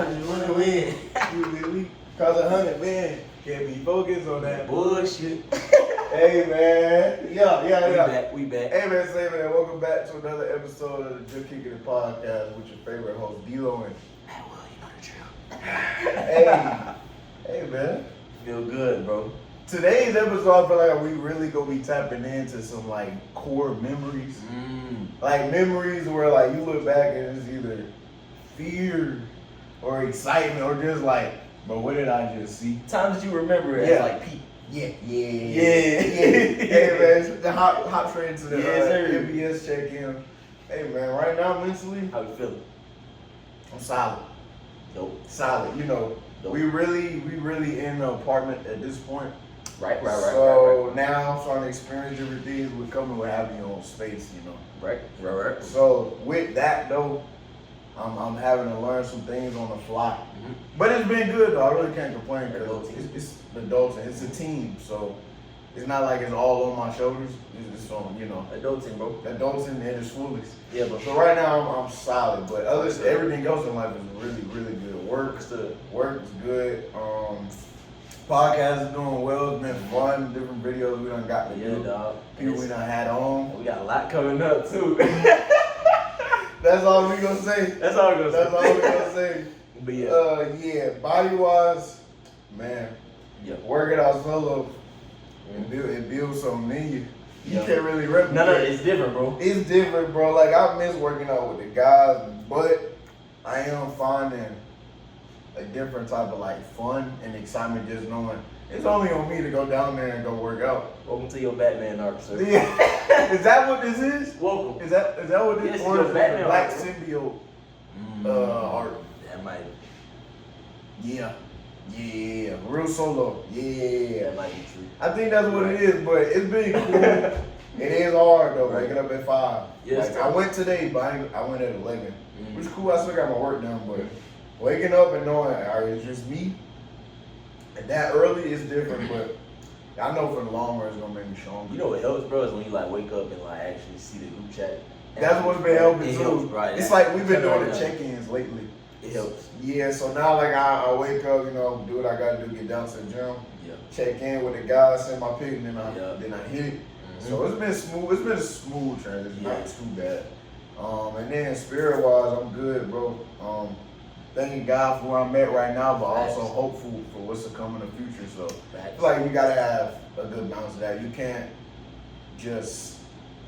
just want to win. Cause 100, man, can't be focused on that bullshit. Hey, man. Yeah. We back. Hey, man, say, man, welcome back to another episode of the Juh Kickin It Podcast with your favorite host, D-Lo. Man, well, you know the drill. Hey, man. Feel good, bro. Today's episode, I feel like we really gonna be tapping into some, like, core memories. Like, memories where, like, you look back and it's either fear or excitement or just like, but what did I just see? Times that you remember it as like peak. Yeah. Hey, man, the hop straight into the MBS check-in. Hey, man, right now, mentally, how you feeling? I'm solid. Dope. Solid. You know, we really in the apartment at this point. Right. So now I'm starting to experience different things with coming with having your own space, you know. Right. So with that though, I'm having to learn some things on the fly. But it's been good though. I really can't complain because it's adulting. It's a team, so it's not like it's all on my shoulders. It's on, you know. Adulting, bro. Adulting and its fullest. Yeah, but so right now I'm solid, but everything else in life is really good. Work is good. Podcast is doing well. It's been fun. Different videos we done got to do. Dog. People we done had on. We got a lot coming up too. That's all we gonna say. That's all we gonna say. But yeah, body wise, man. Yeah. Working out solo and build something in you. You can't really replicate. No, it's different, bro. It's different, bro. Like I miss working out with the guys, but I am finding a different type of like fun and excitement just knowing it's only on me to go down there and go work out. Welcome to your Batman arc, sir. Yeah. Is that what this is? Welcome. Is that what this is? Or is it the Black Symbiote art? That might. Yeah. Real solo. Yeah. That might be true. I think that's what it is, but it's been cool. It is hard though, waking up at 5. Yeah, like, I went today, but I went at 11. Which is cool, I still got my work done, but waking up and knowing, all right, it's just me. And that early is different, but I know for the long run it's gonna make me stronger. You know what helps, bro, is when you like wake up and like actually see the group chat. That's what's been helping too. Helps, right? It's like we've been doing the check-ins lately. It helps. Yeah, so now like I wake up, you know, do what I gotta do, get down to the gym, check in with the guys, send my pick, and then I hit it. So it's been smooth. It's been a smooth transition, not too bad. And then spirit wise, I'm good, bro. Thanking God for where I'm at right now, but also hopeful for what's to come in the future. So I feel like we gotta have a good balance of that. You can't just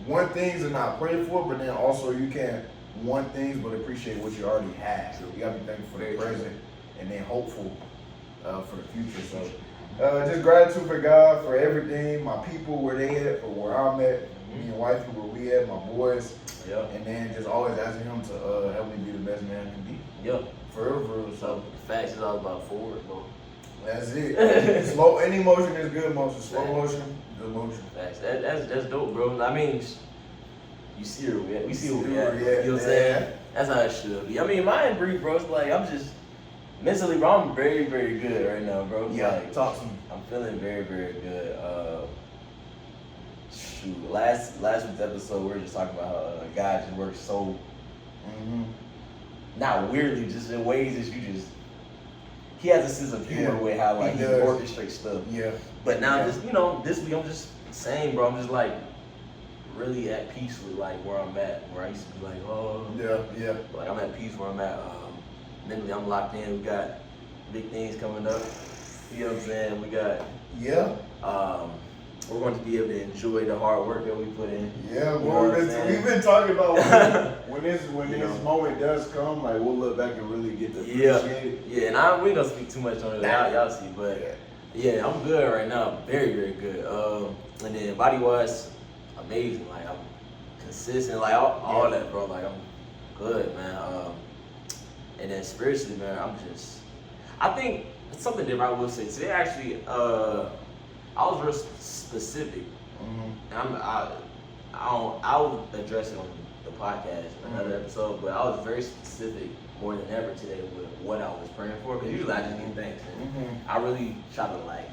want things and not pray for it, but then also you can't want things but appreciate what you already have. So you gotta be thankful for the present and then hopeful for the future. So just gratitude for God for everything, my people where they at, for where I'm at, me and wifey where we at, my boys. And then just always asking him to help me be the best man I can be. For real. So facts is all about forward, bro. That's it. Any motion is good motion. Slow motion, good motion. Facts. That's dope, bro. I mean, you see where we at. We see where we at. Yeah, you know what I'm saying? That's how it should be. I mean, mine brief, bro. It's like I'm just mentally, bro. I'm very good right now, bro. Like, talk to me. I'm feeling very good. Last week's episode, we were just talking about how a guy just works so, not weirdly, just in ways that he has a sense of humor with how like he orchestrates stuff. But now this week I'm just saying, bro, I'm just like really at peace with like where I'm at, where I used to be like, like I'm at peace where I'm at. Mentally I'm locked in. We got big things coming up. You know what I'm saying? We got we're going to be able to enjoy the hard work that we put in. We've been talking about when this moment does come, like we'll look back and really get to appreciate it. And we ain't gonna speak too much on it. Y'all see, but I'm good right now. Very good. And then body wise, amazing. Like I'm consistent. Like all that, bro. Like I'm good, man. And then spiritually, man, I think something different I will say today. Actually, I was real specific. And I'll address it on the podcast in another episode, but I was very specific more than ever today with what I was praying for, because usually I just get thanks. I really try to I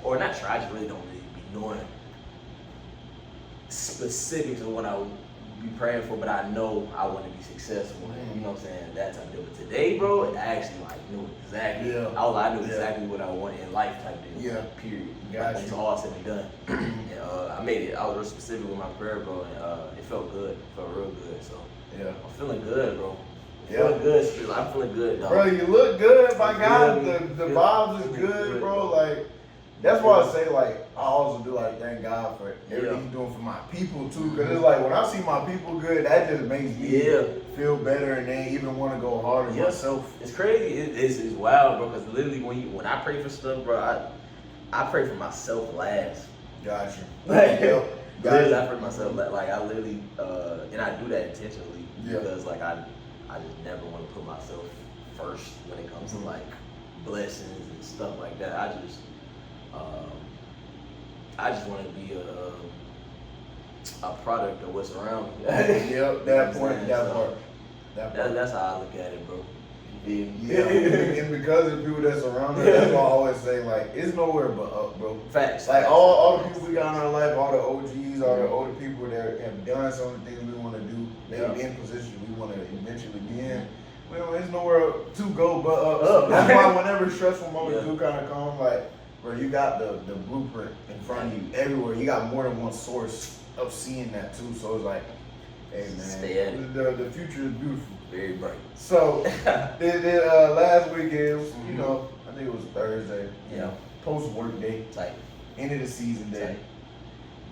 just really don't really be knowing specifics of what I be praying for, but I know I want to be successful. And, you know what I'm saying? That type of deal. But today, bro, I actually like knew exactly. Yeah. I knew exactly what I wanted in life type deal. Yeah. Period. Gotcha. It's all said and done. And I made it. I was real specific with my prayer, bro, and it felt good. It felt real good. So yeah, I'm feeling good, bro. Yeah. Feeling good still. I'm feeling good, dog. Bro, you look good, my guy. The vibes is good, bro. Like, that's why I say, like, I also do, like, thank God for everything he's doing for my people, too. Because it's like, when I see my people good, that just makes me feel better and then even want to go harder myself. It's crazy. It's wild, bro, because literally when I pray for stuff, bro, I pray for myself last. Gotcha. Literally, I pray for myself. Like, I literally, and I do that intentionally because, like, I just never want to put myself first when it comes to, like, blessings and stuff like that. I just want to be a product of what's around me. Yep, that part. That's how I look at it, bro. Yeah, and because of the people that's around us, that's why I always say, like, it's nowhere but up, bro. Facts. Like, all the people we got in our life, all the OGs, all the older people that have done some of the things we want to do, maybe in positions we want to eventually be in. Well, there's nowhere to go but up. So that's why whenever stressful moments do kind of come, like, bro, you got the blueprint in front of you everywhere. You got more than one source of seeing that too. So it's like, hey man, stay at it. The future is beautiful. Very bright. So last weekend, you know, I think it was Thursday. Yeah. Post work day. Tight. End of the season day.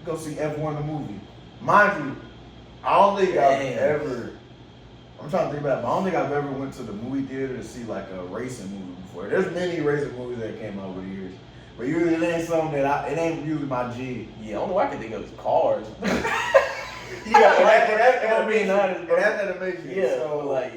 Go see F1 the movie. Mind you, I don't think I'm trying to think about it, but I don't think I've ever went to the movie theater to see like a racing movie before. There's many racing movies that came out over the years. But usually it ain't something that it ain't usually my jig. Yeah, only one I can think of is Cars. I'm being honest, bro. That's animation. Yeah, so like,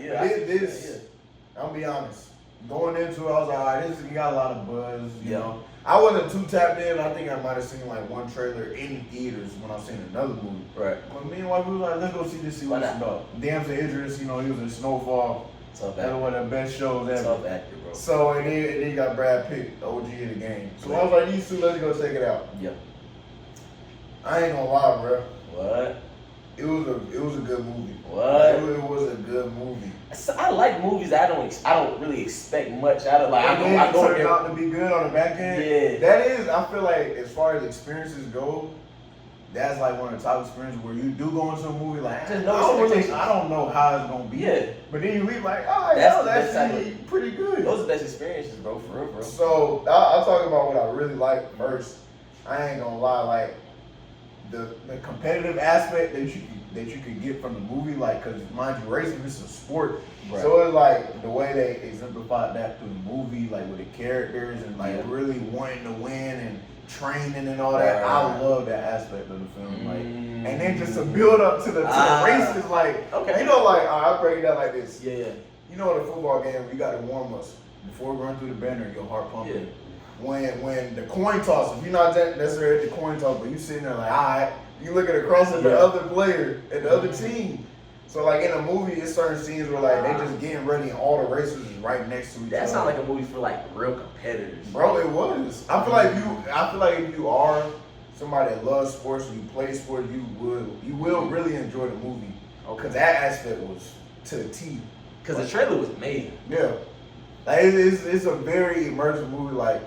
I'll be honest. Going into it, I was like, all right, this got a lot of buzz, you know. I wasn't too tapped in. I think I might have seen like one trailer in theaters when I was seeing another movie. Right. But me and wife, we was like, let's go see this, see what it's about. Damson Idris, you know, he was in Snowfall. That's one of the best shows ever. Tough actor, bro. So, and then you got Brad Pitt, the OG of the game. So I was like, these two, let's go check it out. Yep. I ain't gonna lie, bro. What? It was a good movie. What? It was a good movie. So I like movies I don't really expect much out of. Like I go turned out to be good on the back end. Yeah. That is, I feel like as far as experiences go, that's like one of the top experiences where you do go into a movie like I don't know how it's gonna be. Yeah. But then you leave like, oh, that's actually pretty good. Those are the best experiences, bro, for real, bro. So I'll talk about what I really like first. I ain't gonna lie, like the competitive aspect that you could get from the movie, like, cause mind you, racing is a sport. Right. So it's like the way they exemplified that through the movie, like with the characters and like really wanting to win and training and all that. I love that aspect of the film. Like, and then just to build up to the races, like, you know, like I'll break it down like this. Yeah. You know, in a football game, you got to warm us before we run through the banner. Your heart pumping. Yeah. When the coin toss, if you're not necessarily at the coin toss, but you sitting there like, all right, you looking across at the other player and the other team. So like in a movie, it's certain scenes where like they just getting ready and all the racers is right next to each other. That sounds like a movie for like real competitors. Bro, it was. I feel like if you are somebody that loves sports and you play sports, you will really enjoy the movie. Because that aspect was to the T. Because the trailer was amazing. Yeah. Like it's a very immersive movie. Like,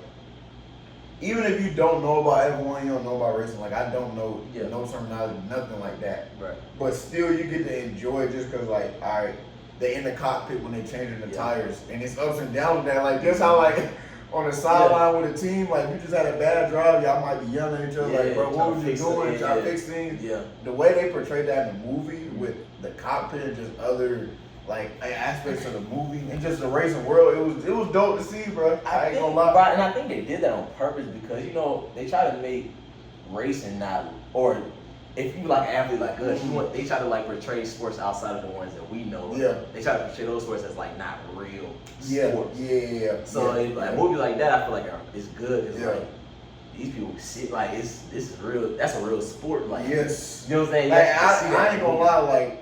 even if you don't know about F1, you don't know about racing. Like, I don't know no terminology, nothing like that. Right. But still, you get to enjoy it just because, like, all right, they in the cockpit when they changing the tires, and it's ups and downs with that. Like, just how, like, on the sideline with a team, like, you just had a bad drive, y'all might be yelling at each other, like, bro, what was you doing? Trying to fix things. Yeah. The way they portrayed that in the movie with the cockpit and just other like aspects of the movie and just the racing world, it was dope to see, bro. I ain't gonna lie. Bro, and I think they did that on purpose because, you know, they try to make racing not, or if you like an athlete like us, they try to like portray sports outside of the ones that we know. Yeah. They try to portray those sports as like not real sports. Yeah. So like a movie like that, I feel like it's good. It's like these people sit like this is real. That's a real sport. Like, yes. You know what I'm saying? Like, I ain't gonna lie, like,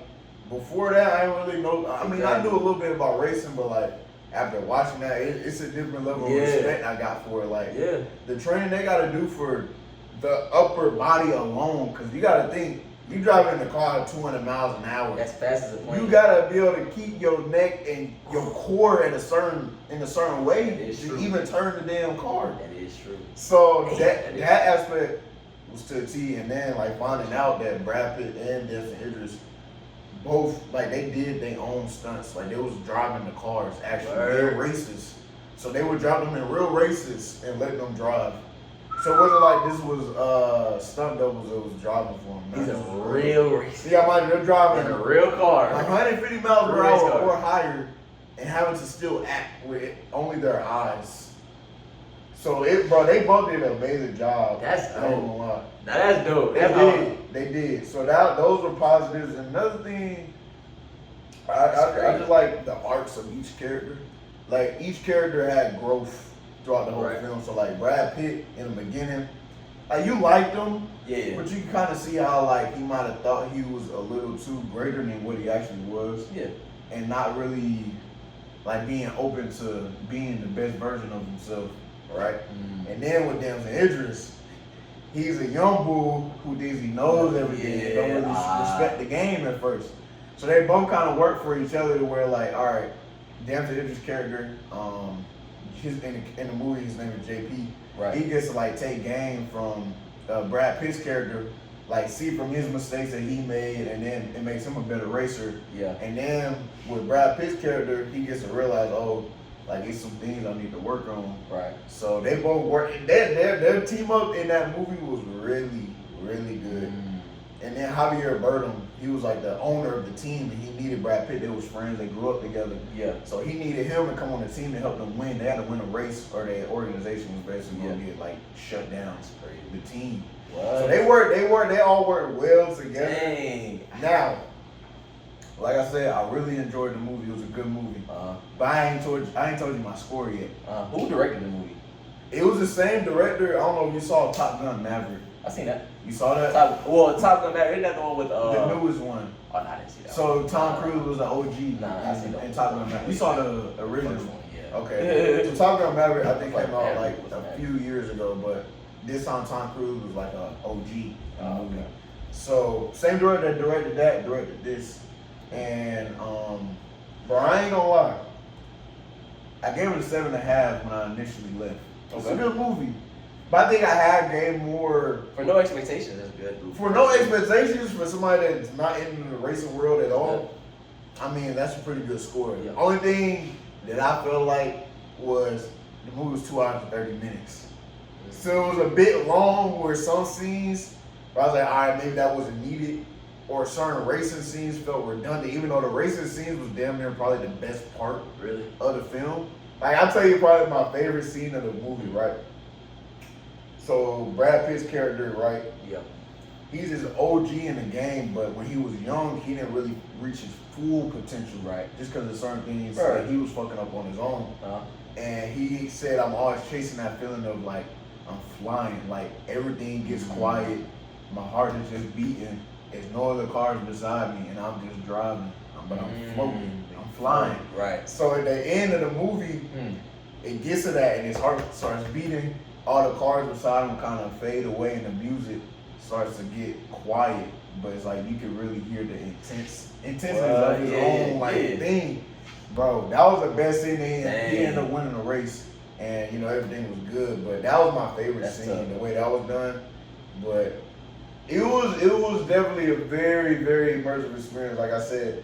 before that, I didn't really know. I mean, I knew a little bit about racing, but like after watching that, it's a different level of respect I got for it. Like, the training they got to do for the upper body alone, because you got to think You driving in the car at 200 miles an hour. That's fast as a plane. You gotta be able to keep your neck and your core in a certain way to even turn the damn car. That is true. So that aspect was to a T, and then like finding out that Brad Pitt and Denzel Idris both like they did their own stunts. Like they was driving the cars actually real races. So they would drop them in real races and let them drive. So it wasn't like this was stunt doubles that was driving for them. These are real races. Yeah, they're driving in a real car, 150 miles per hour or higher, and having to still act with only their eyes. So they both did an amazing job. That's dope. I ain't gonna lie. Now that's dope. They did. So those were positives. And another thing, I just like the arcs of each character. Like each character had growth throughout the whole film. So like Brad Pitt in the beginning, like you liked him, but you can kind of see how like he might have thought he was a little too greater than what he actually was, and not really like being open to being the best version of himself, right? And then with Denzel Idris, he's a young bull who thinks he knows everything and don't really respect the game at first. So they both kind of work for each other to where like, all right, Denzel Idris' character, in the movie, his name is JP. Right. He gets to like take game from Brad Pitt's character, like see from his mistakes that he made, and then it makes him a better racer. Yeah. And then with Brad Pitt's character, he gets to realize, like it's some things I need to work on. Right. So they both work. Their team up in that movie was really, really good. And then Javier Bardem, he was like the owner of the team, and he needed Brad Pitt. They was friends. They grew up together. Yeah. So he needed him to come on the team to help them win. They had to win a race, or their organization was basically going to get like shut down. The team. What? So they all worked well together. Dang. Now, like I said, I really enjoyed the movie. It was a good movie. But I ain't told you my score yet. Who directed the movie? It was the same director. I don't know if you saw Top Gun Maverick. I seen that. You saw that? Top Gun Maverick. Isn't that the one with the newest one? Oh, no, I didn't see that. So Tom Cruise was the OG. I seen and Top Gun Maverick. You saw the original one? Yeah. Okay. So Top Gun Maverick, I think came out like a few years ago, but this time Tom Cruise was like a OG in the movie. So same director that directed that directed this, and bro, I ain't gonna lie. I gave it a 7.5 when I initially left. It's a good movie. But I think I gave more... For no expectations, that's good. For no expectations, for somebody that's not in the racing world at all, I mean, that's a pretty good score. The only thing that I felt like was the movie was 2 hours and 30 minutes. So it was a bit long where some scenes, where I was like, all right, maybe that wasn't needed. Or certain racing scenes felt redundant, even though the racing scenes was damn near probably the best part of the film. Like, I'll tell you probably my favorite scene of the movie, right? So Brad Pitt's character, right? Yeah. He's his OG in the game, but when he was young, he didn't really reach his full potential, right? Just because of certain things that he was fucking up on his own. And he said, I'm always chasing that feeling of like, I'm flying. Like everything gets quiet. My heart is just beating. There's no other cars beside me, and I'm just driving. But I'm floating. I'm flying. Right. So at the end of the movie, it gets to that, and his heart starts beating. All the cars beside him kind of fade away, and the music starts to get quiet. But it's like you can really hear the intensity of his own thing. Bro, that was the best scene. He ended up winning the race, and you know everything was good. But that was my favorite scene, the way that was done. But it was definitely a very, very immersive experience. Like I said,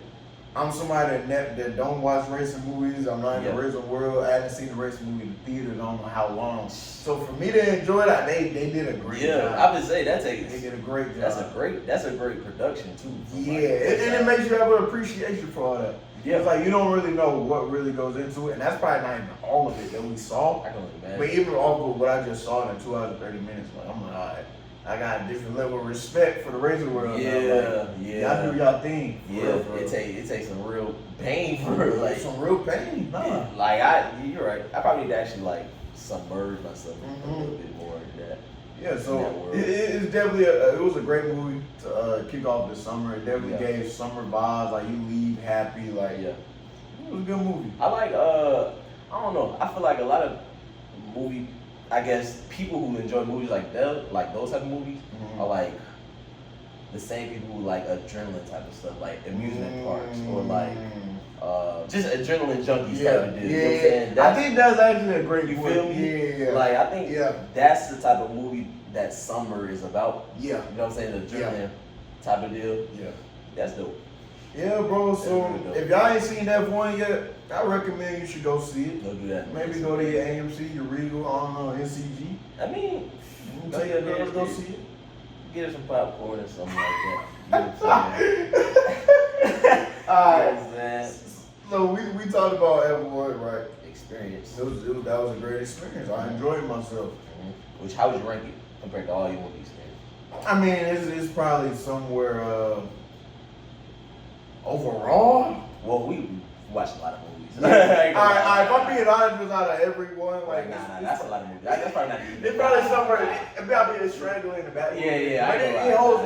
I'm somebody that don't watch racing movies. I'm not in the racing world. I haven't seen a racing movie in the theaters. I don't know how long. So for me to enjoy that, they did a great job. Yeah, I would say they did a great job. That's a great production too. Yeah, and it makes you have an appreciation for all that. Yeah, it's like you don't really know what really goes into it, and that's probably not even all of it that we saw. I can imagine. But even all of what I just saw in 2 hours and 30 minutes, like I'm like, all right. I got a different level of respect for the racing world. Yeah, y'all do y'all thing. It takes some real pain for like some real pain. Nah. Like you're right. I probably need to actually like submerge myself a little bit more in that. Yeah, so it's definitely it was a great movie to kick off the summer. It definitely gave summer vibes. Like you leave happy. Like it was a good movie. I like I don't know. I feel like a lot of movie. I guess people who enjoy movies like that, like those type of movies, are like the same people who like adrenaline type of stuff, like amusement parks or like just adrenaline junkies type of deal. You know what I'm saying? I think that's actually a great You point. feel me? Yeah. Like I think that's the type of movie that summer is about. Yeah. You know what I'm saying? The adrenaline type of deal. Yeah. That's dope. Yeah, bro. So if y'all ain't seen F1 yet, I recommend you should go see it. Go do that. Maybe go to your AMC, your Regal, I don't know, NCG. I mean, Tell your girls go see it. Get her some popcorn or something like that. You know what I'm saying? Alright. So we talked about F1, right? Experience. That was a great experience. I enjoyed myself. Which, how would you rank it compared to all your movies, man? I mean, it's probably somewhere overall. Well, we watched a lot of movies. Alright, if I'm being honest, it's out of everyone. Like, nah, that's a lot of movies. That's probably not even. It's probably somewhere. It probably is strangling in the back. Yeah. But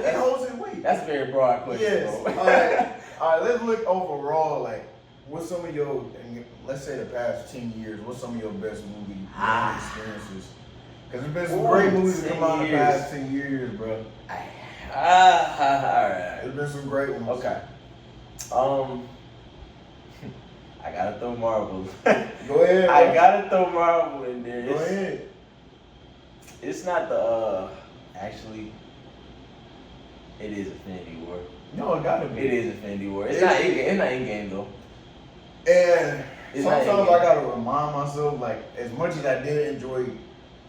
it holds its weight. That's a very broad question. Yes. Bro. All right. Let's look overall. Like, what's some of your, let's say the past 10 years, what's some of your best movie experiences? Because there's been some great movies that come out in the past 10 years, bro. Alright. There's been some great ones. Okay. I gotta throw Marvel. Go ahead. Bro. I gotta throw Marvel in there. Go ahead. It's not the actually. It is Infinity War. No, it gotta be. It is Infinity War. It's not in game though. And it's sometimes I gotta remind myself, like, as much as I did enjoy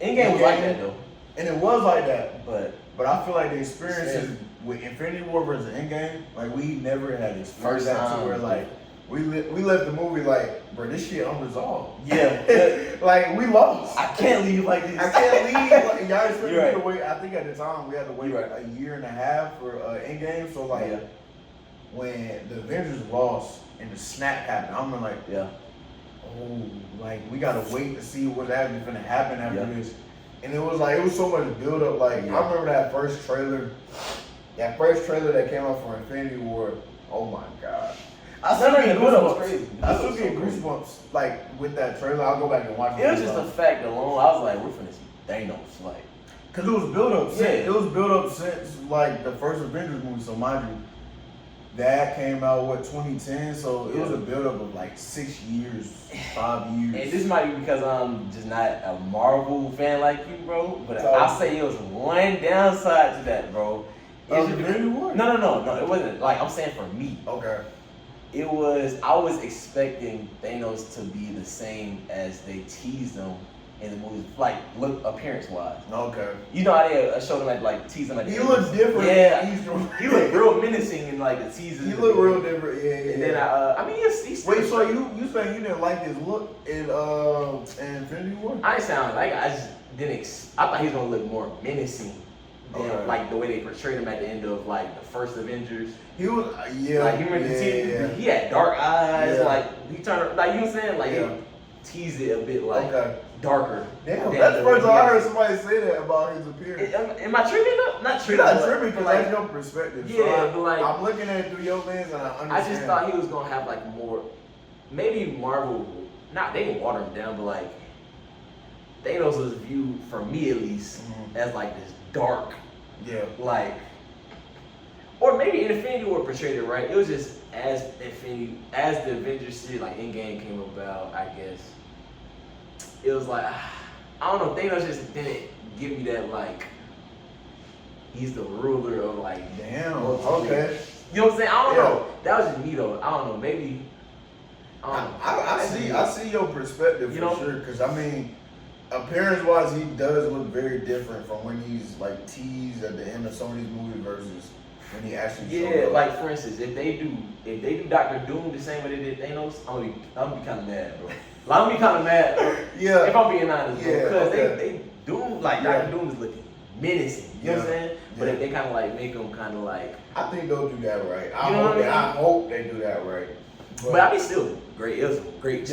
Endgame was like that though. And it was like that. But I feel like the experiences with Infinity War versus Endgame, like, we never had experienced that to where, like, we left the movie like, bro, this shit unresolved. Yeah. Like, we lost. I can't leave like this. I can't leave. Like, y'all expected Right. me to wait. I think at the time we had to wait a year and a half for Endgame. So, like, when the Avengers lost and the snap happened, I'm like, oh, like, we gotta wait to see what's actually gonna happen after this. And it was so much build up. Like, I remember that first trailer that came out for Infinity War. Oh my god. I still get goosebumps, like, with that trailer. I'll go back and watch it. It was just the fact alone. I was like, we're finna see Thanos, like. Cause it was built up. It was built up since like the first Avengers movie. So mind you, that came out 2010. So it was a build up of like 6 years, 5 years. And this might be because I'm just not a Marvel fan like you, bro. But I'll say it was one downside to that, bro. Infinity War? No. It wasn't. Like, I'm saying for me. Okay. I was expecting Thanos to be the same as they teased him in the movie, like, look appearance-wise. Okay. You know how they showed him at, like, tease him at the He end? looks different. Yeah. He looked real menacing in, like, the teasers. He looked real different, yeah. And then, I mean, he's wait, so you saying you didn't like his look in Infinity War? I didn't sound like, I just didn't, I thought he was going to look more menacing. Than, like, the way they portrayed him at the end of, like, the first Avengers. He was, like, you remember he had dark eyes, like, he turned, like, you know what I'm saying? Like, he teased it a bit, like, darker. Damn, that's the first time I heard somebody say that about his appearance. Am I tripping up? Not tripping. You're not tripping because that's your perspective. Yeah, so but like, I'm looking at it through your lens and I understand. I just thought he was going to have, like, more, maybe Marvel, they can water him down, but, like, Thanos was viewed, for me at least, as, like, this dark, like, or maybe Infinity War portrayed it right. It was just as the Avengers series, like, Endgame came about, I guess. It was like, I don't know, Thanos just didn't give me that, like, he's the ruler of, like, damn, okay. You know what I'm saying? I don't know. That was just me though. I don't know. Maybe. I see your perspective for sure. Because I mean, appearance-wise, he does look very different from when he's like teased at the end of some of these movies versus when he actually. Yeah, like for instance, if they do Dr. Doom the same way they did Thanos, I'm gonna be kind of mad, bro. Like, I'm gonna be kind of mad, bro. Yeah. If I'm being honest, bro, because they Doom, like Dr. Doom is looking menacing. You know what I'm saying? But if they kind of like make him kind of like, I think they'll do that right. I hope they do that right. But I mean, still great. It was a great,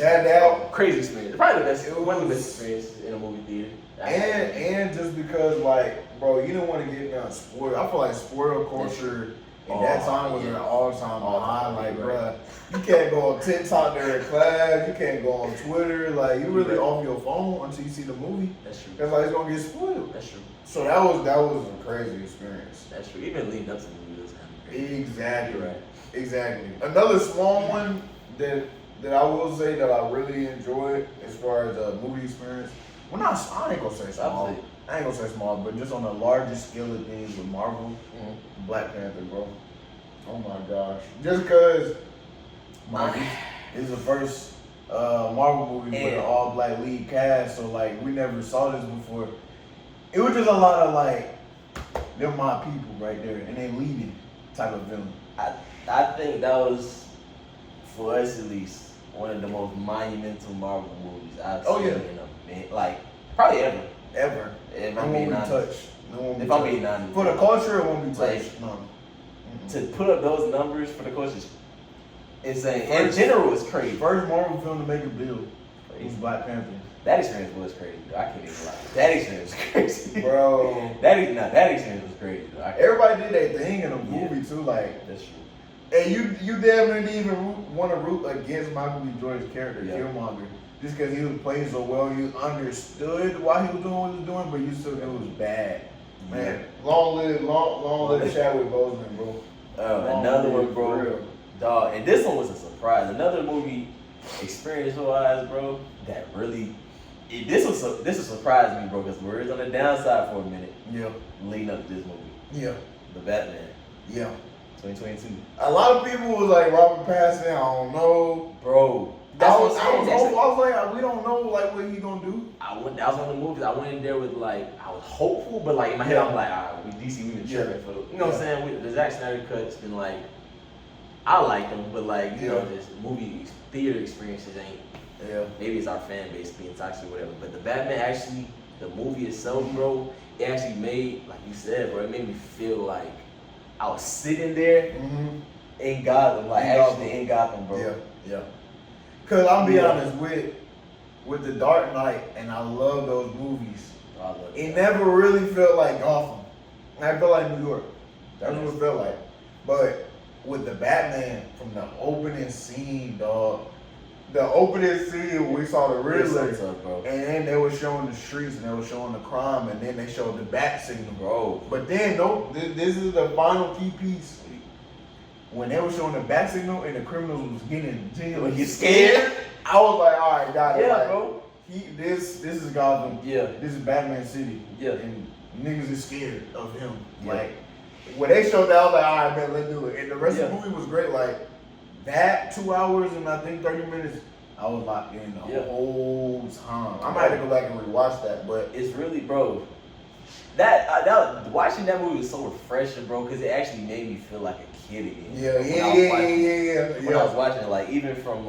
crazy experience. Probably the best. One of the best experiences in a movie theater. And just because, like, bro, you don't want to get down spoiled. I feel like spoiler culture And that time was an all-time high. Like, bruh, you can't go on TikTok during class. You can't go on Twitter. Like, you really off your phone until you see the movie. That's true. Because, like, it's going to get spoiled. That's true. So that was a crazy experience. That's true. Even leading up to the movie was kind of crazy. Exactly. Right. Exactly. Another small one that I will say that I really enjoyed as far as a movie experience. Well, I ain't gonna say small. I ain't gonna say small, but just on a larger scale of things with Marvel, Black Panther, bro. Oh my gosh. Just because this is the first Marvel movie with an all-black lead cast, so like we never saw this before. It was just a lot of like, they're my people right there, and they leading type of villain. I think that was, for us at least, one of the most monumental Marvel movies I've seen in a minute. Like, probably ever. Ever. If I'm being honest. If I'm being honest. For the culture, it won't be touched. No. To put up those numbers for the culture is insane. In general, it's crazy. First Marvel film to make a bill was Black Panther. That experience was crazy, though. I can't even lie. That experience was crazy. Bro. That experience was crazy, though. Everybody did their thing in the movie, too. Like, that's true. And you definitely didn't even want to root against Michael B. Jordan's character, Killmonger. Just because he was playing so well, you understood why he was doing what he was doing, but you still knew it was bad. Man, long live Chadwick Boseman, bro. Another one, bro. Dog, and this one was a surprise. Another movie, experience-wise, bro, that really... This will surprise me, bro, because we're on the downside for a minute. Yeah. Leading up to this movie. Yeah. The Batman. Yeah. 2022. A lot of people was like, Robert Pattinson, I don't know. Bro. I was like, we don't know like what he gonna do. That was one of the movies I went in there with like, I was hopeful, but like in my head I'm like, all right, with DC we been tripping for the, you know what I'm saying? With the Zack Snyder cuts been like, I like them, but like, you know, this movie theater experiences ain't. Yeah. Maybe it's our fan base being toxic or whatever. But the Batman actually, the movie itself, bro, it actually made, like you said, bro, it made me feel like I was sitting there in Gotham, like actually in Gotham, bro. Yeah, yeah. Cause I'll be honest with the Dark Knight, and I love those movies. It never really felt like Gotham. I felt like New York. That's what it felt like. But with the Batman, from the opening scene, dog. The opening scene, we saw the Riddler, and then they were showing the streets, and they were showing the crime, and then they showed the bat signal, bro. But then, this is the final key piece. When they were showing the bat signal, and the criminals was getting scared, I was like, all right, got it. Yeah, like, bro. This is Gotham. Yeah. This is Batman City. Yeah. And niggas is scared of him. Yeah. Like, when they showed that, I was like, all right, man, let's do it. And the rest of the movie was great. Like, that 2 hours and I think 30 minutes, I was locked in the whole time. I might have to go back and rewatch that, but it's really, bro. Watching that movie was so refreshing, bro, because it actually made me feel like a kid again. Yeah. When I was watching it, like even from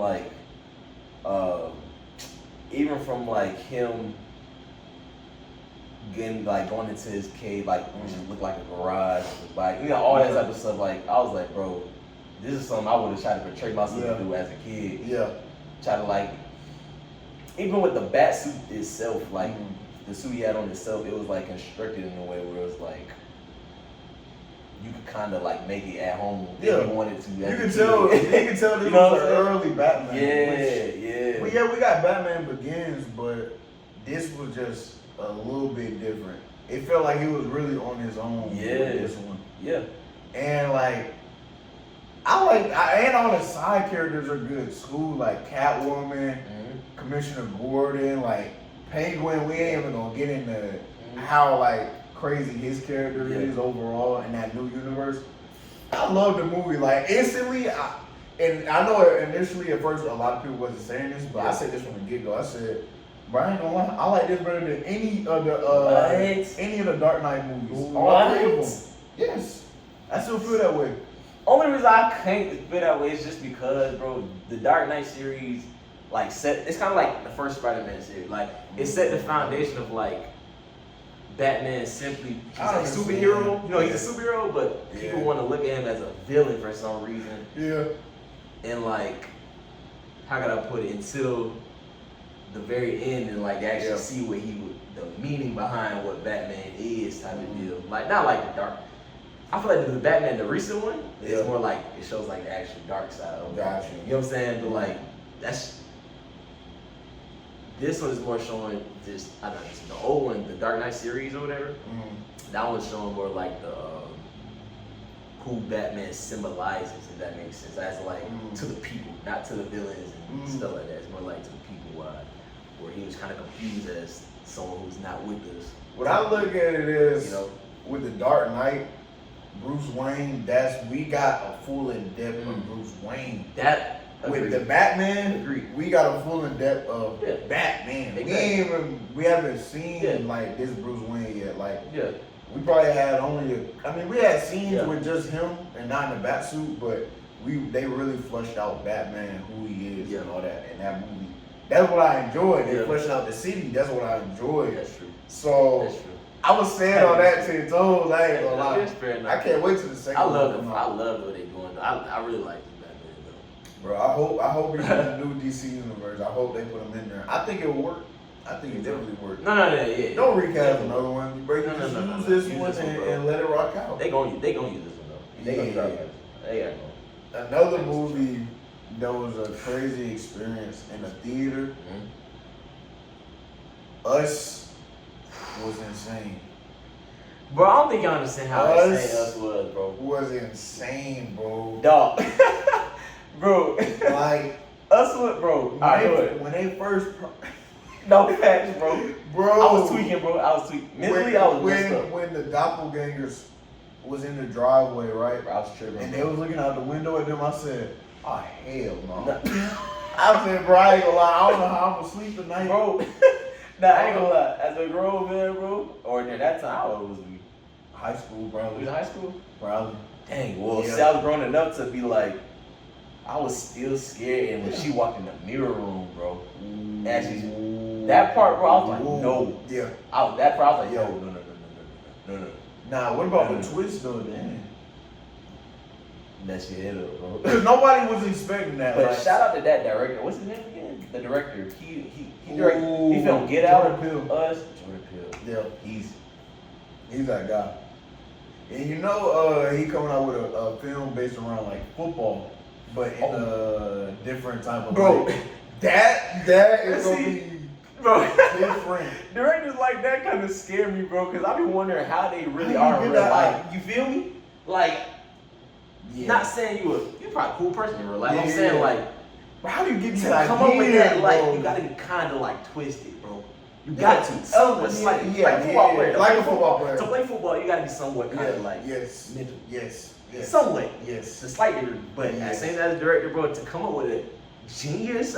him getting going into his cave, like which looked like a garage, like all that type of stuff. Like I was like, bro, this is something I would have tried to portray myself to do as a kid. Yeah. Try to even with the bat suit itself, like the suit he had on itself, it was like constructed in a way where it was like you could kind of make it at home if you wanted to. You can tell this was an early Batman. Yeah. Well, we got Batman Begins, but this was just a little bit different. It felt like he was really on his own. Yeah. This one. Yeah. And and all the side characters are good. School, like Catwoman, Commissioner Gordon, Penguin. We ain't even gonna get into how crazy his character is overall in that new universe. I love the movie. Instantly, and I know initially at first a lot of people wasn't saying this, but I said this from the get go. I said, bro, I ain't gonna lie, I like this better than any of the Dark Knight movies. All three of them. Yes, I still feel that way. Only reason I can't feel that way is just because, bro, the Dark Knight series, it's kind of like the first Spider-Man series. It set the foundation of, Batman simply, he's a superhero. He's a superhero, but people want to look at him as a villain for some reason. Yeah. And, how can I put it, until the very end and, actually see what the meaning behind what Batman is type of deal. Not like the Dark. I feel like the Batman, the recent one, is more like it shows like the actual dark side of Gotcha. You know what I'm saying? But like this one is more showing just I don't know the old one, the Dark Knight series or whatever. That one's showing more like the who Batman symbolizes, if that makes sense. As like to the people, not to the villains and stuff like that. It's more like to the people where he was kind of confused as someone who's not with us. What I look at it is, with the Dark Knight, Bruce Wayne, we got a full in depth of Bruce Wayne. With the Batman, we got a full in depth of Batman. Exactly. We haven't seen like this Bruce Wayne yet. Like we probably had we had scenes with just him and not in the Batsuit, but they really fleshed out Batman, who he is and all that in that movie. That's what I enjoyed. They fleshed out the city. That's what I enjoyed. That's true. So That's true. I was saying all that to your toes. I ain't gonna lie. I can't wait till the second one. I love what they're doing. I really like this Batman though. Bro, I hope he's in the new DC universe. I hope they put him in there. I think it'll work. I think it definitely works. No, yeah. Don't recast another one. Bro, use this one and let it rock out. They gonna use this one though. They gonna drop it. They got another movie that was a crazy experience in a theater. Us was insane. Bro, I don't think y'all understand how insane Us was, bro. Was insane, bro. Dog. Bro. Like, Us was, bro. When they first... No facts, bro. Bro. I was tweaking, bro. Mentally, I was messed up. When the doppelgangers was in the driveway, right? Bro, I was tripping. And they was looking out the window at them, I said, oh, hell no. I said, bro, I ain't gonna lie. I don't know how I'm gonna sleep tonight. Bro. Nah, I ain't gonna lie. As a grown man, bro, or at that time, how old was we? High school, probably. We was in high school? Probably. Dang, well, see, I was grown enough to be like, I was still scared. And when she walked in the mirror room, bro, actually, that part, bro, I was like, no. Yeah. That part, I was like, no. Nah, what about the twist, though, then? That shit hit up, bro. Because nobody was expecting that. But shout out to that director. What's his name again? The director. He directed. He filmed Get Out. Jordan Peele. Us. Jordan Peele. Yeah. He's that guy. And you know, he coming out with a film based around like football, but in a different type of way. That is gonna be different. Directors like that kind of scare me, bro, because I be wondering how they really are in real life. You feel me? Like, not saying you're probably a cool person in real life. I'm saying like, bro, how do you get these ideas, come up with that? Like, you gotta be kind of like twisted, bro. You got to. Somewhat slightly. Like a football player. Like a football player. To play football, you gotta be somewhat kind of like mental. Yes. Somewhat. Yes. To slight degree. But at the same time, as a director, bro, to come up with a genius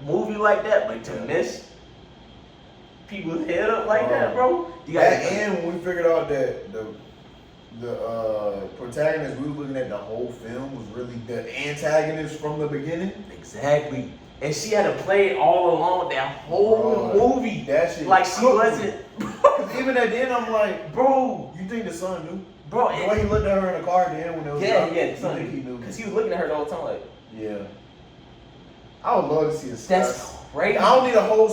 movie like that, like to mess people's head up like that, bro. You gotta and when we figured out that the protagonist, we were looking at the whole film, was really the antagonist from the beginning. Exactly. And she had to play it all along that whole movie. That shit. Like she wasn't. Because even at the end, I'm like, bro, you think the son knew? Bro, the way he looked at her in the car at the end when it was the son think he knew. Because he was looking at her the whole time like. Yeah. I would love to see a That's crazy. I don't need a whole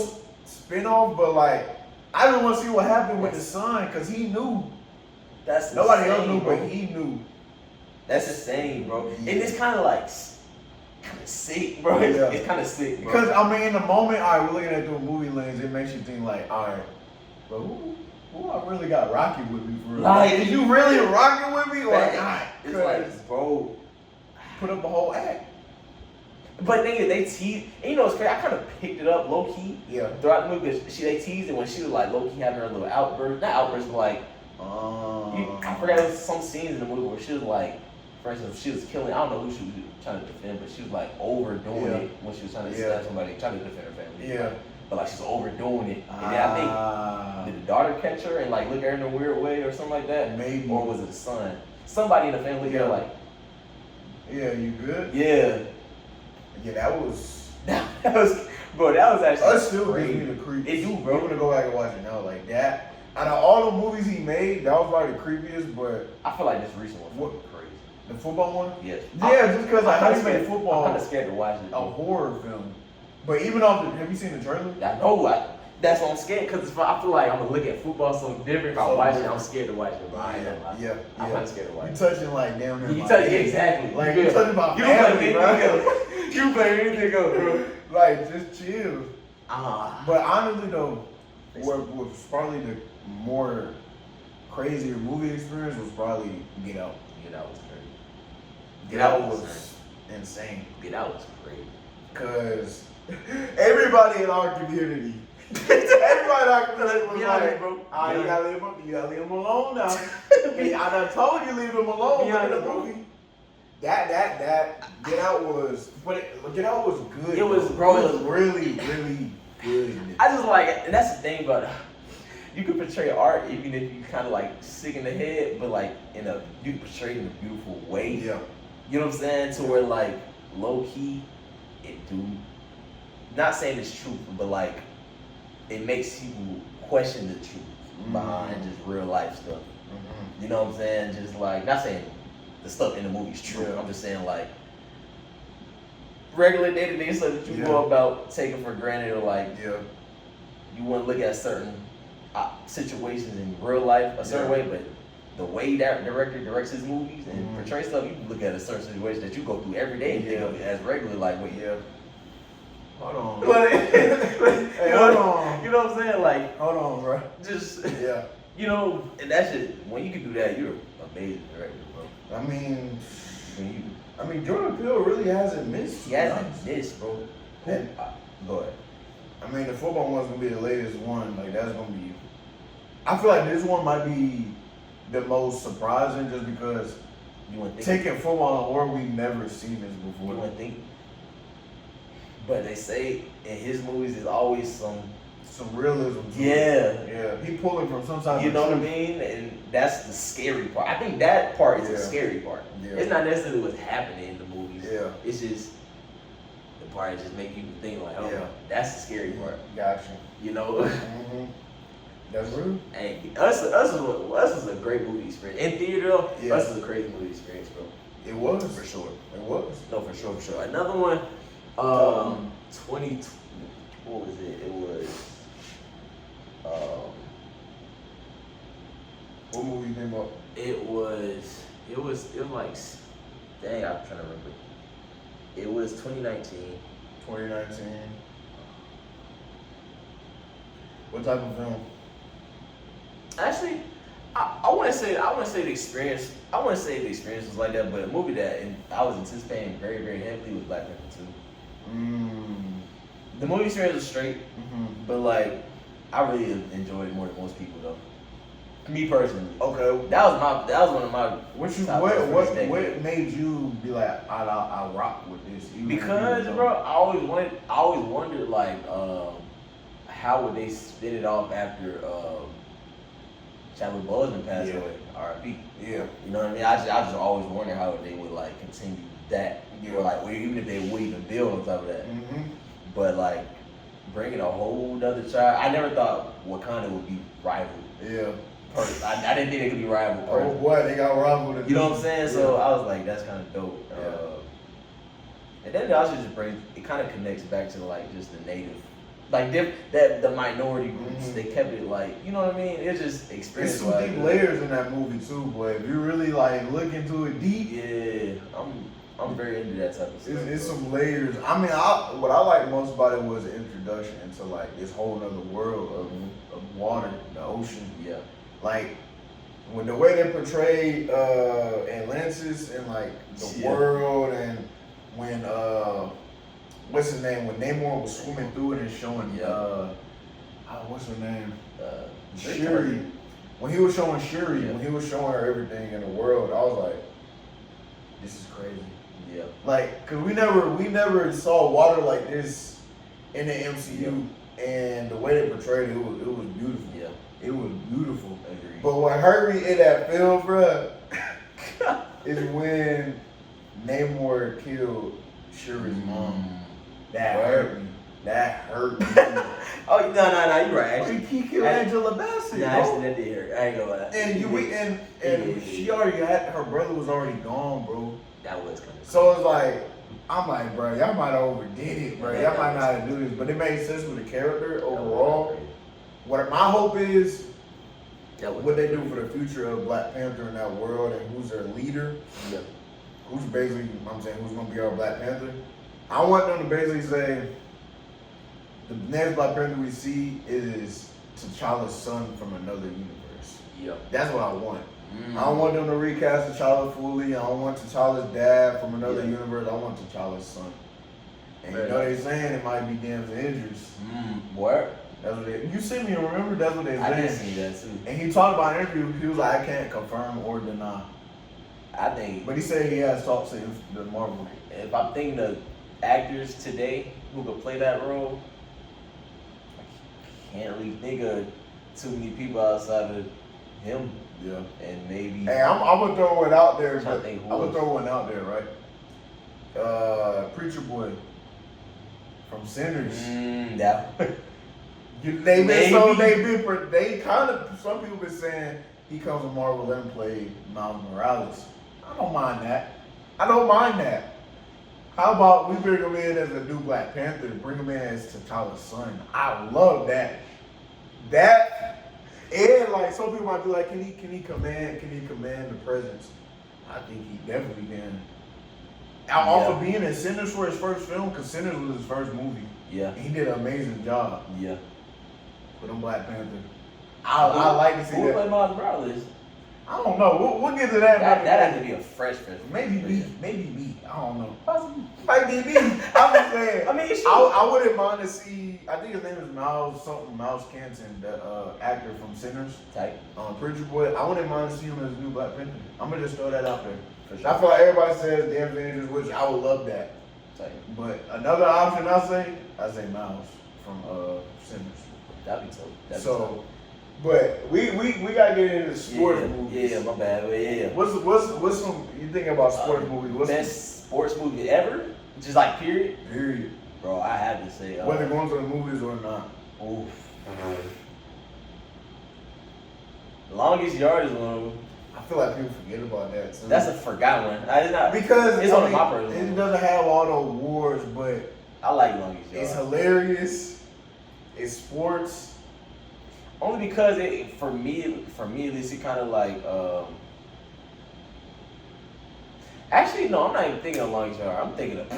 spin-off, but like, I just want to see what happened with the son, because he knew. That's nobody insane, else knew, bro. But he knew. That's insane, bro. Yeah. And it's kind of like, kind of sick, bro. It's kind of sick, bro. Because, I mean, in the moment, all right, we're looking at through a movie lens, it makes you think like, all right, but who I really got rocking with me for real? Like, is you really rocking with me or not? It's like, bro, put up a whole act. But they teased, and you know what's crazy? I kind of picked it up low key. Yeah. Throughout the movie, they teased it when she was like low key having her little outburst. Not outburst, but like, I forgot it was some scenes in the movie where she was like, for instance, she was killing. I don't know who she was trying to defend, but she was like overdoing it when she was trying to stab somebody, trying to defend her family. Yeah. But like she's overdoing it, and then I think did the daughter catch her and like look at her in a weird way or something like that? Maybe. Or was it the son? Somebody in the family looked at her like, yeah, you good? Yeah. Yeah, that was bro, that was actually Us still gives me the creeps. It do, bro. I'm gonna go back and watch it now. Like that. Out of all the movies he made, that was probably the creepiest, but I feel like this recent one was crazy. The football one? Yes. Yeah, just because like how you made football I'm kinda scared to watch it. A horror film. But even off the have you seen the trailer? I know That's what I'm scared, because I feel like I'm gonna look at football so different. If I watch it, I'm scared to watch it. But I ain't gonna lie. Yeah. I'm not scared to watch it. You touching like damn near. You touching exactly. Like you touching my family, bro. You play anything else, bro. Like just chill. But honestly though, what was probably the more crazier movie experience was probably Get Out. Get Out was crazy. Get Out was insane. Get Out was crazy. Cause everybody in our community. Everybody in our community was like, bro, you gotta leave him alone now. Hey, I done told you leave him alone in the movie. That Get Out was, Get Out was good. It was, bro. It was really, really good. I just like, and that's the thing about it. You can portray art even if you kind of like sick in the head, but like you portray it in a beautiful way. Yeah. You know what I'm saying? To where like low key, not saying it's truth, but like it makes people question the truth behind just real life stuff. You know what I'm saying? Just like, not saying the stuff in the movie is true. I'm just saying like regular day-to-day stuff that you go about taking for granted, or like you want to look at certain situations in real life a certain way, but the way that director directs his movies and portrays stuff, you can look at a certain situation that you go through every day and think of it as regular, like, wait, hold on. Hey, hold on. You know what I'm saying? Like, hold on, bro. Just, you know, and that shit, when you can do that, you're an amazing director, bro. I mean, Jordan Peele really hasn't missed. He hasn't missed, bro. Go ahead. I mean, the football one's gonna be the latest one. Like, that's gonna be. I feel like this one might be the most surprising, just because taking football and world, we've never seen this before. You wouldn't think. But they say in his movies there's always some realism. Yeah. He pulling from some type. You know what I mean? And that's the scary part. I think that part is the scary part. Yeah. It's not necessarily what's happening in the movies. Yeah. It's just the part that just make you think like, oh, that's the scary part. Gotcha. You know. That's real. Hey, us was a great movie experience. In theater though, Us was a crazy movie experience, bro. It was. For sure. It was. No, for sure. Another one, 20, what was it? It was, what movie you think about? It was like, dang, I'm trying to remember. It was 2019. 2019. What type of film? Actually, I want to say the experience. I want to say the experience was like that, but a movie that I was anticipating very, very heavily was Black Panther 2. The movie experience was straight, but like I really enjoyed it more than most people though. Me personally. Okay. That was one of my. What made you be like I rock with this? Because bro, I always wondered like how would they spin it off after Chadwick Boseman passed away, R.I.P. Yeah. You know what I mean? I just always wondered how they would like continue that. Or like, even if they would even build on top of that. But like, bringing a whole nother child, I never thought Wakanda would be rival. Yeah. I didn't think they could be rival. Oh boy, they got rival. You know what I'm saying? So I was like, that's kind of dope. And then it also just it kind of connects back to like just the native. Like the minority groups, they kept it like, you know what I mean? It's just experience. There's some deep layers in that movie too, boy. If you really like look into it deep, I'm very into that type of stuff. It's some layers. I mean, what I like most about it was the introduction into like this whole other world of water, the ocean. Yeah. Like when the way they portrayed Atlantis and like the world, and when what's his name? When Namor was swimming through it and showing what's her name? Shuri. When he was showing Shuri, when he was showing her everything in the world, I was like, this is crazy. Yeah. Like, cause we never saw water like this in the MCU, and the way they portrayed it, it was beautiful. Yeah. It was beautiful. Agreed. But what hurt me in that film, bruh, is when Namor killed Shuri's mom. That hurt me. Oh no, you're right. Actually, he killed Angela Bassett. Yeah, actually that did hurt. I ain't gonna lie. And she already had, her brother was already gone, bro. That was kind of. So it's like, I'm like, bro, y'all might have overdid it, bro. Y'all might not have do this, but it made sense with the character overall. What my hope is, what they do for the future of Black Panther in that world and who's their leader. Yeah. Who's basically, I'm saying, who's gonna be our Black Panther? I want them to basically say the next Black Panther we see is T'Challa's son from another universe. Yeah. That's what I want. I don't want them to recast T'Challa fully. I don't want T'Challa's dad from another universe. I want T'Challa's son. And you know they're saying it might be Damson Idris. What? That's what they. You see me? Remember? That's what they saying. I did see that too. And he talked about an interview. He was like, I can't confirm or deny. I think. But he said he has talked to the Marvel. If I'm thinking of actors today who could play that role, I can't really think of too many people outside of him. Yeah. And maybe. Hey, I'm gonna throw one out there. I'm gonna throw one out there, right? Preacher Boy from Sinners. That. They kind of, some people been saying he comes from Marvel and played Miles Morales. I don't mind that. How about we bring him in as a new Black Panther, bring him in as T'Challa's son? I love that. And like some people might be like, can he command the presence? I think he definitely can. Off of being in Sinners for his first film, because Sinners was his first movie. Yeah. He did an amazing job. Yeah. With him Black Panther. I like to see who that. Who play Miles Morales? I don't know. We'll get to that. That had to be a fresh. Maybe me. I don't know. Possibly. Might be me. I'm just saying. I mean, I wouldn't mind to see. I think his name is Miles Canton, the actor from Sinners. Type. Preacher Boy. I wouldn't mind to see him as a new Black Panther. I'm gonna just throw that out there. For sure. I feel like everybody says Damn Avengers, which I would love that. Type. But another option I say Miles from Sinners. That'd be tough. So. But we gotta get into sports movies. Yeah, my bad. But yeah. What's some you think about sports movies? What's best sports movie ever? Just like period. Bro, I have to say. Whether going to the movies or not. Oof. Longest Yard is one of them. I feel like people forget about that too. That's a forgotten one. It's not because it's on my personal. It doesn't have all the awards, but I like Longest Yard. It's hilarious. It's sports. Only because for me at least, it kind of like. Actually, no, I'm not even thinking of Longest Yard. I'm thinking of.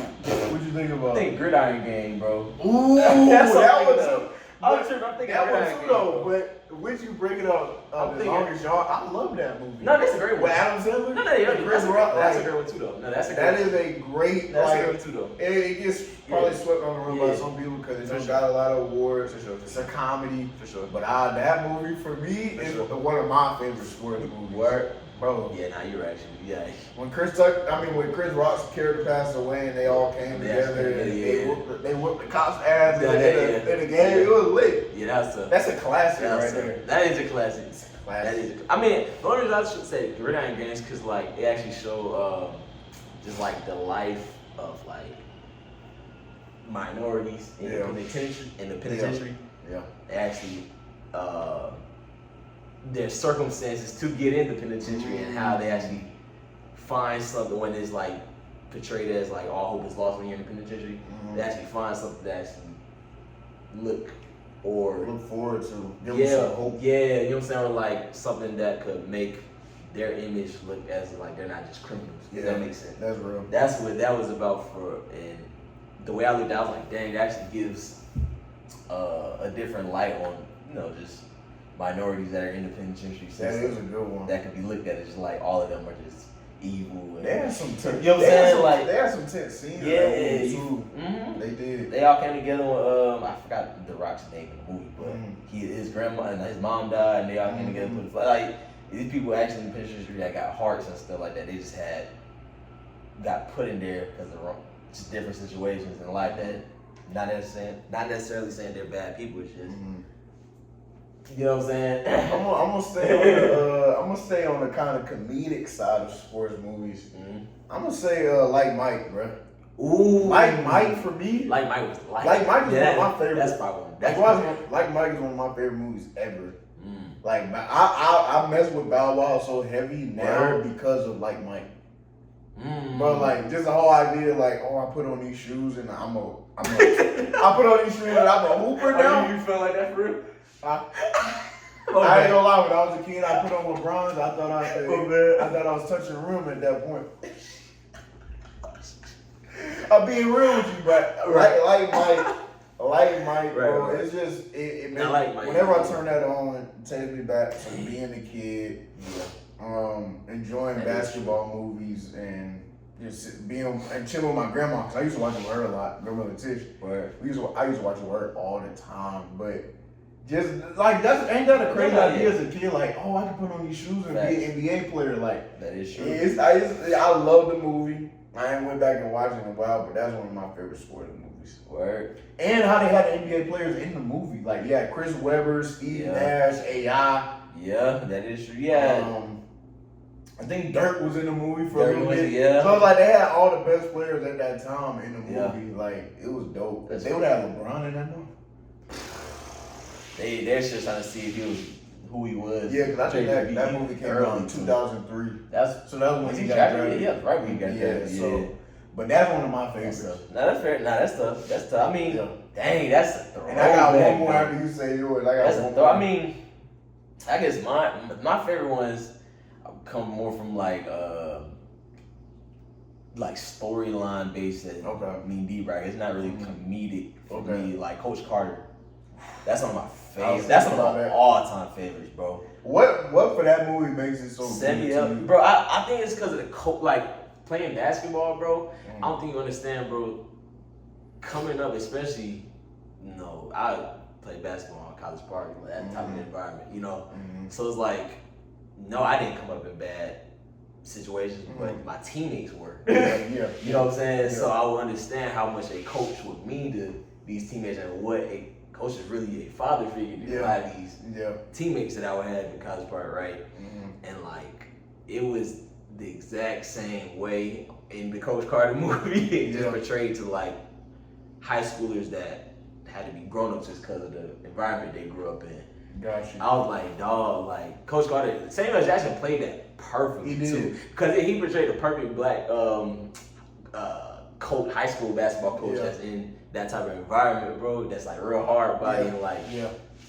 What you think about? I think Gridiron Gang, bro. Ooh, that was. I'm thinking that one too, though. But when you break it up, the Longest Yard, I love that movie. No, that's a great one. With Adam Sandler. No, that's a great one too, though. No, that's a great. That is a great. That's a great one too, though. It gets probably swept on the run by some people because it just got a lot of awards. It's a comedy, for sure. But that movie for me is one of my favorite sports movies. Word. Bro. Yeah, you're actually, When Chris Rock's character passed away and they all came together and they whooped the cops' ass in the game, it was lit. Yeah, that's a classic right there. That is a classic. I mean, the only reason I should say Gridiron Gang is because like it actually show just like the life of like minorities in the penitentiary. Yeah. They actually their circumstances to get in the penitentiary and how they actually find something when it's like portrayed as like all hope is lost when you're in the penitentiary. They actually find something that actually look forward to. Give them some hope. Yeah, you know what I'm saying? Or like something that could make their image look as like they're not just criminals. Does that make sense? That's real. That's what that was about and the way I looked at it, I was like, dang, it actually gives a different light on, just minorities that are in the penitentiary system. That is a good one. That could be looked at as just like all of them are just evil. And, they had some tense, you know what I'm saying? They had some tense scenes. Yeah, too. They did. They all came together with, I forgot The Rock's name in the movie, but his grandma and his mom died, and they all came together to put like these people actually in the penitentiary that got hearts and stuff like that. They just got put in there because of just different situations in life that not necessarily saying they're bad people. It's just. You know what I'm saying? I'm gonna stay on the kind of comedic side of sports movies. I'm gonna say Like Mike, bro. Ooh, Like Mike for me. Like Mike was one of my favorites. That's probably one. Like Mike is one of my favorite movies ever. Like I mess with Bow Wow so heavy now because of Like Mike. But like just the whole idea, like, oh, I put on these shoes and I put on these shoes and I'm a hooper now. You feel like that for real? I ain't gonna lie, when I was a kid, I put on LeBrons. I thought I was touching the rim at that point. I'm being real with you, but like Mike, bro. Right. It's just it makes, like Mike, whenever I turn that on, it takes me back to being a kid, enjoying basketball movies and just being and chilling with my grandma. Cause I used to watch with her a lot, Grandmother Tish. Right. I used to watch with her all the time, but. Just like ain't that a crazy idea as a kid? Like, oh, I can put on these shoes and be an NBA player. Like that is true. I love the movie. I ain't went back and watched it in a while, but that's one of my favorite sporting movies. Word. And how they had the NBA players in the movie. Like, yeah, Chris Webber, Steve Nash, AI. Yeah, that is true. Yeah. I think Dirk was in the movie for a little bit. Yeah. So like they had all the best players at that time in the movie. Like it was dope. They would have LeBron in that movie. They're just trying to see if he was who he was. Yeah, because I think that movie came out in 2003. That was when he got drafted. Yeah, right when he got drafted. So, but that's one of my favorites. That's fair. That's tough. That's tough. I mean, dang, that's a throw. And I got one more after you say yours. That's a throw. I mean, I guess my favorite ones come more from like storyline based. Okay. I mean, deep right. It's not really comedic for me. Like Coach Carter. That's one of my favorites. That's one of my all-time favorites, bro. What for that movie makes it so good? Bro, I think it's because of the like playing basketball, bro. I don't think you understand, bro. Coming up, especially, I played basketball in College Park, like that type of environment, So it's like, no, I didn't come up in bad situations, but my teammates were. You know what I'm saying? Yeah. So I would understand how much a coach would mean to these teammates and what a coach is really a father figure to a lot of these teammates that I would have in College Park, right? And like, it was the exact same way in the Coach Carter movie. It just portrayed to like high schoolers that had to be grown up just because of the environment they grew up in. Gotcha. I was like, dog, like Coach Carter, Samuel Jackson played that perfectly too, because he portrayed the perfect black coach, high school basketball coach that's in that type of environment, bro. That's like real hard body and like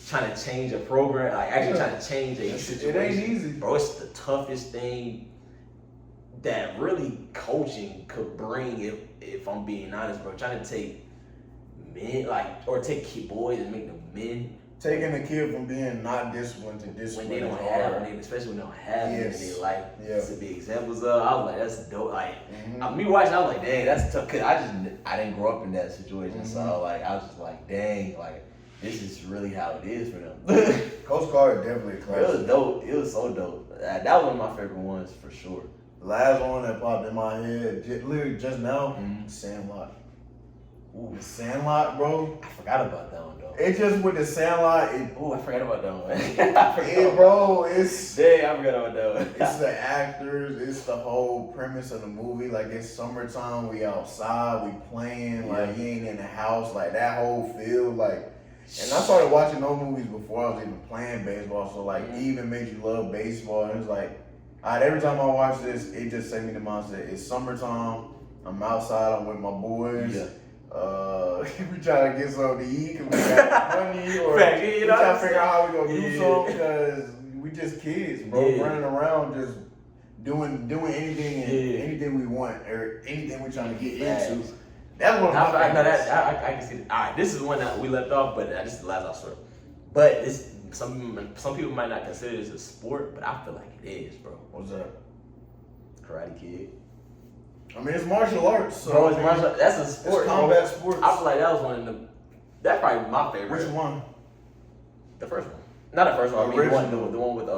trying to change a program, like actually trying to change a situation. It ain't easy, bro. It's the toughest thing that really coaching could bring. If I'm being honest, bro, trying to take men or take kid boys and make them men. Taking a kid from being not disciplined to disciplined. When they don't have, especially when they don't have it in their life to be examples of. I was like, that's dope. Like, me watching, I was like, dang, that's tough. Cause I didn't grow up in that situation, so like, I was just like, dang, like, this is really how it is for them. Coach Carter definitely classic. It was dope. It was so dope. That was one of my favorite ones for sure. The last one that popped in my head, literally just now, Sandlot. Ooh, Sandlot, bro. I forgot about that one, though. It's just with the Sandlot. I forgot about that one. Bro, it's... Dang, I forgot about that one. It's the actors. It's the whole premise of the movie. Like, it's summertime. We outside. We playing. Like, you ain't in the house. Like, that whole feel. Like... And I started watching those movies before I was even playing baseball. So, like, it even made you love baseball. And it's like... every time I watch this, it just takes me to mindset. It's summertime. I'm outside. I'm with my boys. Yeah. We try to get something to eat because we got money, or we try to figure out how we gonna do something because we just kids, bro, running around just doing anything and anything we want or anything we're trying to get into. That's one of my favorites. I can see that. All right, this is one that we left off, but this is the last story. But some people might not consider this a sport, but I feel like it is, bro. What's that? Karate Kid. I mean, it's martial arts. So bro, it's martial arts. That's a sport. It's combat sports. I feel like that was one of the. That's probably my favorite. Which one? The first one. Not the first one. I mean, the one with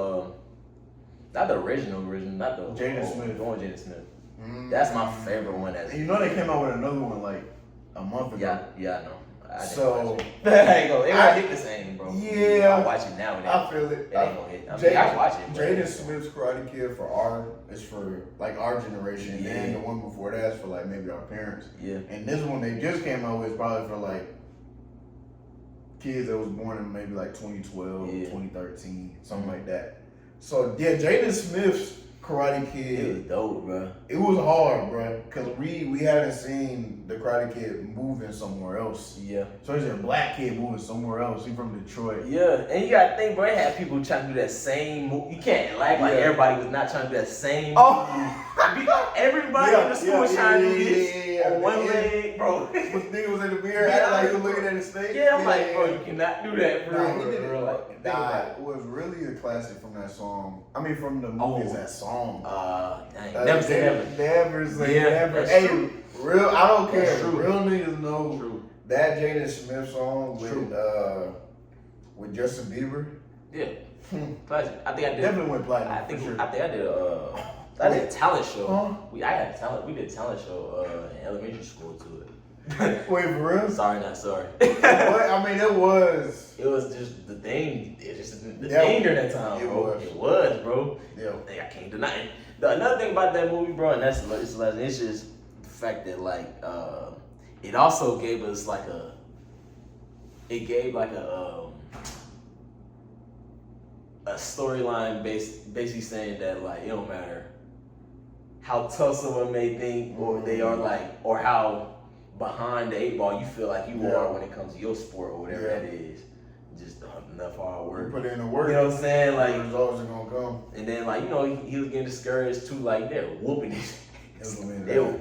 not the original, not the Jaden Smith. The one with Jaden Smith. That's my favorite one. You know they came out with another one like a month ago. Yeah, I know. So it ain't gonna hit the same, bro. Yeah, I watch it now. I feel it. It ain't gonna hit. I can watch it. Jaden Smith's Karate Kid is for like our generation, and then the one before that's for like maybe our parents. Yeah. And this one they just came out with is probably for like kids that was born in maybe like 2012, 2013, something like that. So yeah, Jaden Smith's Karate Kid. It was dope, bro. It was hard, bro, because we hadn't seen the Karate Kid moving somewhere else. Yeah. So it's a black kid moving somewhere else. He from Detroit. Yeah, and you gotta think, bro, it had people trying to do that same move. You can't like everybody was not trying to do that same move. Everybody in the school was trying to do this on one leg, bro. This nigga was in the mirror acting like he was looking at his face. Yeah, I'm like, bro, you cannot do that, bro. He did it. Like, it was really a classic from that song. I mean, from the movie, that song. Never say never. Never say never. Hey, real. I don't care. True. Real niggas know True. that Jaden Smith song with Justin Bieber. Yeah. Classic. I think I did. Definitely went platinum. I think I did. I did a talent show. Huh? We did a talent show in elementary school to it. Wait, for real? Sorry, not sorry. What? I mean, it was. It was just the thing. It's just the thing during that time, bro. It was, bro. Yeah. I can't deny it. Another thing about that movie, bro, and it's just the fact that like it also gave us like a storyline basically saying that like it don't matter how tough someone may think or they are like or how behind the eight ball you feel like you are when it comes to your sport or whatever that is. Just enough hard work. You put in the work. You know what I'm saying? Like the results are gonna come. And then like, you know, he was getting discouraged too, like they're whooping his ass. They were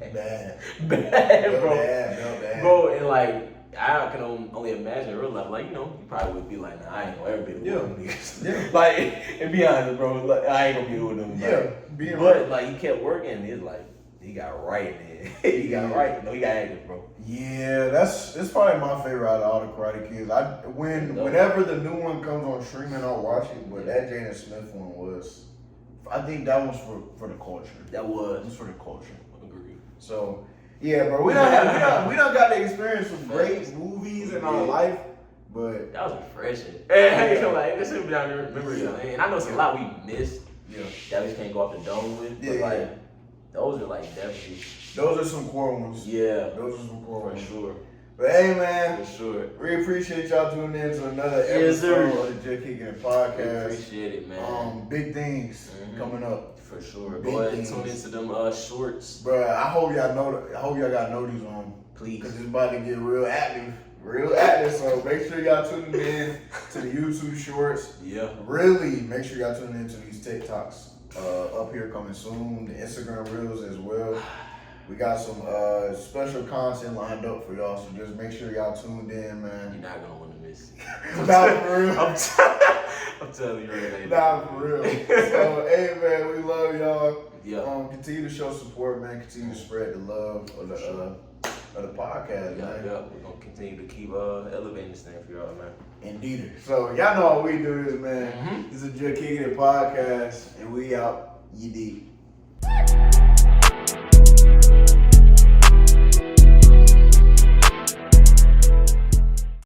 bad, bro. Bad. Bro, and like I can only imagine in real life, like, you know, you probably would be like, nah, I ain't gonna ever be with them niggas. Yeah. Like, and be honest, bro, like, I ain't gonna be with them. Like, but like he kept working and it's like he got right, man. He got right. No, he got active, bro. Yeah, that's probably my favorite out of all the Karate Kids. Whenever the new one comes on streaming, I'll watch it. But that Jaden Smith one was, I think that was for the culture. That was. It was for the culture. Agreed. So yeah, bro, we don't got the experience of great movies in our life, but that was refreshing. Hey, like this should be down there memory lane. And I know it's a lot we missed. Yeah, that we can't go off the dome with. But like those are like definitely. Those are some core ones. Yeah. Those are some core ones. For sure. But hey, man. For sure. We appreciate y'all tuning in to another episode of the Juh Kickin It Podcast. We appreciate it, man. Big things coming up. For sure. Go ahead and tune into them shorts. Bruh, I hope y'all got notice on. Please. Because it's about to get real active. Real active. So make sure y'all tuning in to the YouTube shorts. Yeah. Really make sure y'all tuning into these TikToks. Up here coming soon. The Instagram Reels as well. We got some special content lined up for y'all, so just make sure y'all tuned in, man. You're not gonna want to miss it. Nah, for real. I'm telling you right now. Nah, for real. So, hey, man, we love y'all. Yeah. Continue to show support, man. Continue to spread the love of the podcast, man. Yeah, we're gonna continue to keep elevating this thing for y'all, man. Indeed. So, y'all know how we do this, man. This is Juh Kickin It Podcast, and we out. You deep.